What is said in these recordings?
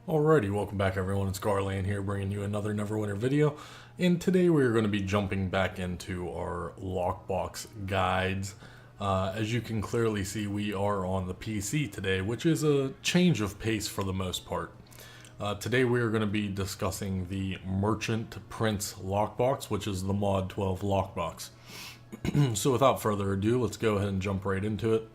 Alrighty, welcome back everyone, it's Garland here bringing you another Neverwinter video, and today we're going to be jumping back into our Lockbox guides. As you can clearly see, we are on the PC today, which is a change of pace for the most part. Today we are going to be discussing the Merchant Prince Lockbox, which is the Mod 12 Lockbox. So without further ado, let's go ahead and jump right into it.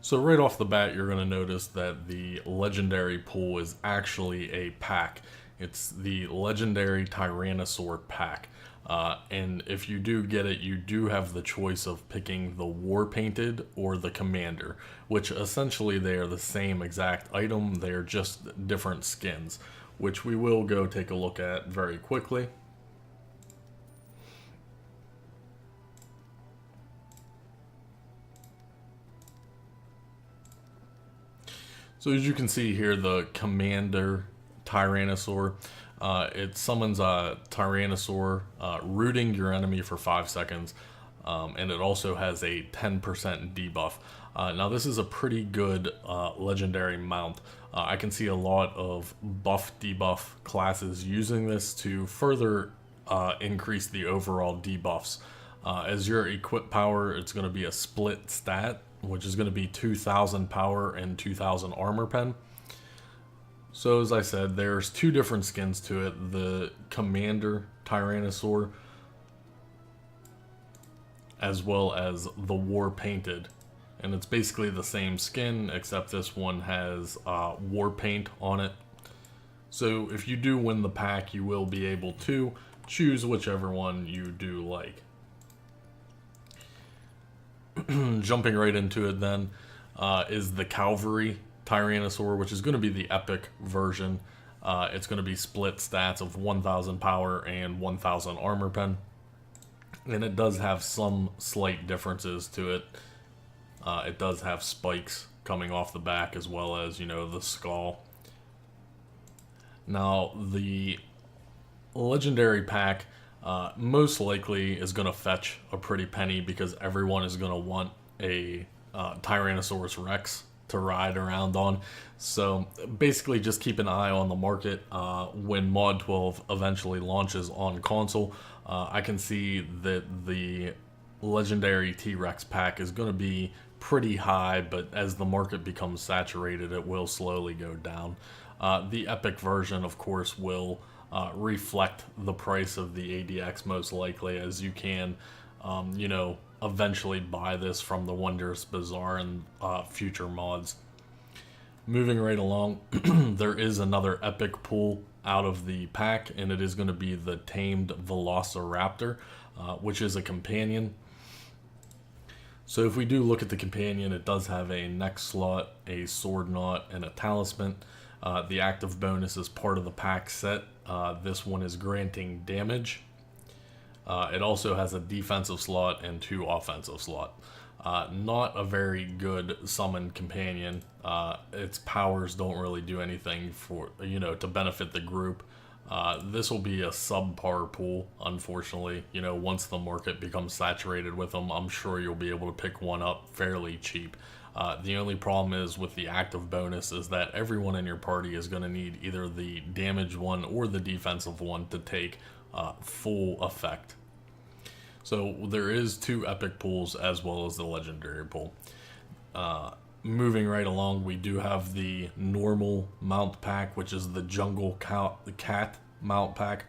So right off the bat, you're going to notice that the legendary pool is actually a pack. It's the legendary Tyrannosaur pack. And if you do get it, you do have the choice of picking the war painted or the commander, which essentially they are the same exact item. They're just different skins, which we will go take a look at very quickly. So as you can see here, the Commander Tyrannosaur, it summons a Tyrannosaur, rooting your enemy for 5 seconds, and it also has a 10% debuff. Now this is a pretty good legendary mount. I can see a lot of buff debuff classes using this to further increase the overall debuffs. As your equip power, it's going to be a split stat, which is going to be 2,000 power and 2,000 armor pen. So as I said, there's two different skins to it. The Commander Tyrannosaur, as well as the War Painted. And it's basically the same skin, except this one has War Paint on it. So if you do win the pack, you will be able to choose whichever one you do like. Jumping right into it then, is the Calvary Tyrannosaur, which is going to be the epic version. It's going to be split stats of 1,000 power and 1,000 armor pen. And it does have some slight differences to it. It does have spikes coming off the back as well as, you know, the skull. Now, the legendary pack most likely is going to fetch a pretty penny because everyone is going to want a Tyrannosaurus Rex to ride around on. So basically just keep an eye on the market when Mod 12 eventually launches on console. I can see that the legendary T-Rex pack is going to be pretty high, but as the market becomes saturated, it will slowly go down. The epic version, of course, will reflect the price of the ADX most likely, as you can, you know, eventually buy this from the Wondrous Bazaar and future mods. Moving right along, there is another epic pool out of the pack, and it is going to be the Tamed Velociraptor, which is a companion. So if we do look at the companion, it does have a neck slot, a sword knot, and a talisman. The active bonus is part of the pack set. This one is granting damage. It also has a defensive slot and 2 offensive slot. Not a very good summon companion. Its powers don't really do anything for, you know, to benefit the group. This will be a subpar pool, unfortunately. You know, once the market becomes saturated with them, I'm sure you'll be able to pick one up fairly cheap. The only problem is with the active bonus is that everyone in your party is going to need either the damage one or the defensive one to take full effect. So there is 2 epic pools as well as the legendary pool. Moving right along, we do have the normal mount pack, which is the Jungle Cat mount pack.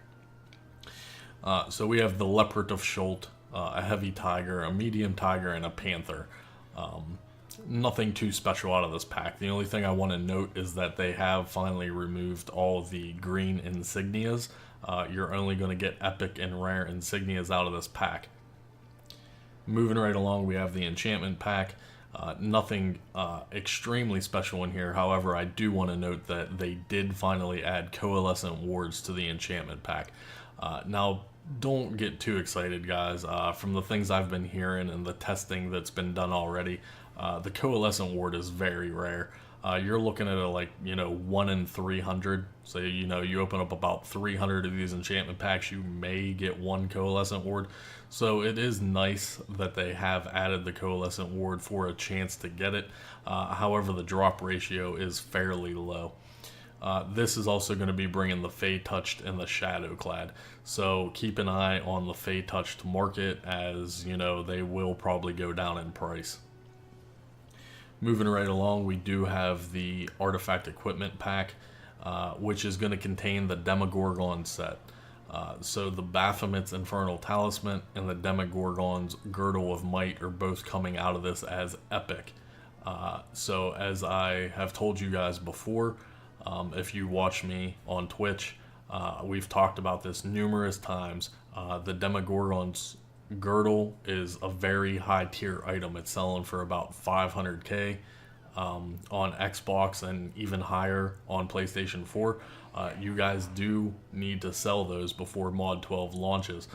So we have the Leopard of Schult, a heavy tiger, a medium tiger, and a panther. Nothing too special out of this pack. The only thing I want to note is that they have finally removed all the green insignias. You're only going to get epic and rare insignias out of this pack. Moving right along, we have the Enchantment Pack. Nothing extremely special in here. However, I do want to note that they did finally add Coalescent Wards to the Enchantment Pack. Now, don't get too excited, guys. From the things I've been hearing and the testing that's been done already, the Coalescent Ward is very rare. You're looking at a, like, you know, 1 in 300. So, you know, you open up about 300 of these enchantment packs, you may get 1 Coalescent Ward. So it is nice that they have added the Coalescent Ward for a chance to get it. However, the drop ratio is fairly low. This is also going to be bringing the Fey Touched and the Shadow Clad. So keep an eye on the Fey Touched market, as you know, they will probably go down in price. Moving right along, we do have the Artifact Equipment Pack, which is going to contain the Demogorgon set. So the Baphomet's Infernal Talisman and the Demogorgon's Girdle of Might are both coming out of this as epic. So as I have told you guys before, if you watch me on Twitch, we've talked about this numerous times. The Demogorgon's Girdle is a very high tier item. It's selling for about 500k on Xbox and even higher on PlayStation 4. You guys do need to sell those before Mod 12 launches.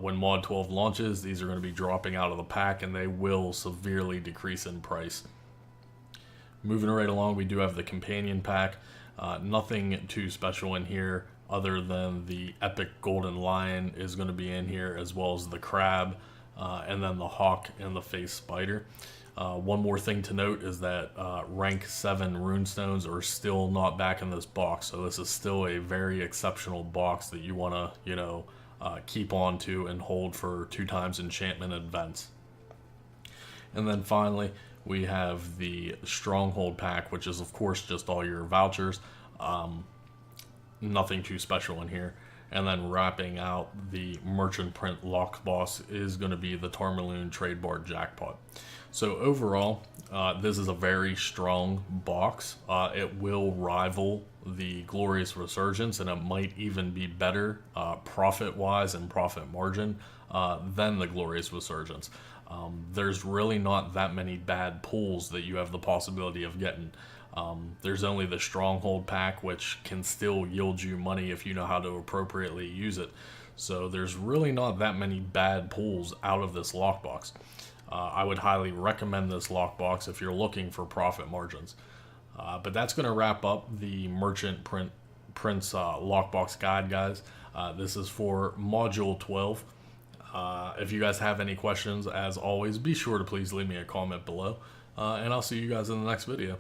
When Mod 12 launches, these are going to be dropping out of the pack, and they will severely decrease in price. Moving right along, we do have the Companion Pack. Nothing too special in here other than the Epic Golden Lion is going to be in here, as well as the Crab, and then the Hawk and the Face Spider. One more thing to note is that rank 7 runestones are still not back in this box, so this is still a very exceptional box that you want to, keep on to and hold for 2x enchantment events. And then finally, we have the Stronghold Pack, which is of course just all your vouchers. Nothing too special in here. And then wrapping out the Merchant Print Lockbox is going to be the Tarmaloon Trade Bar Jackpot. So overall, this is a very strong box. It will rival the Glorious Resurgence, and it might even be better profit-wise and profit margin than the Glorious Resurgence. There's really not that many bad pulls that you have the possibility of getting. There's only the Stronghold Pack, which can still yield you money if you know how to appropriately use it. So there's really not that many bad pulls out of this lockbox. I would highly recommend this lockbox if you're looking for profit margins. But that's going to wrap up the Merchant Prince lockbox guide, guys. This is for Module 12. If you guys have any questions, as always, be sure to please leave me a comment below. And I'll see you guys in the next video.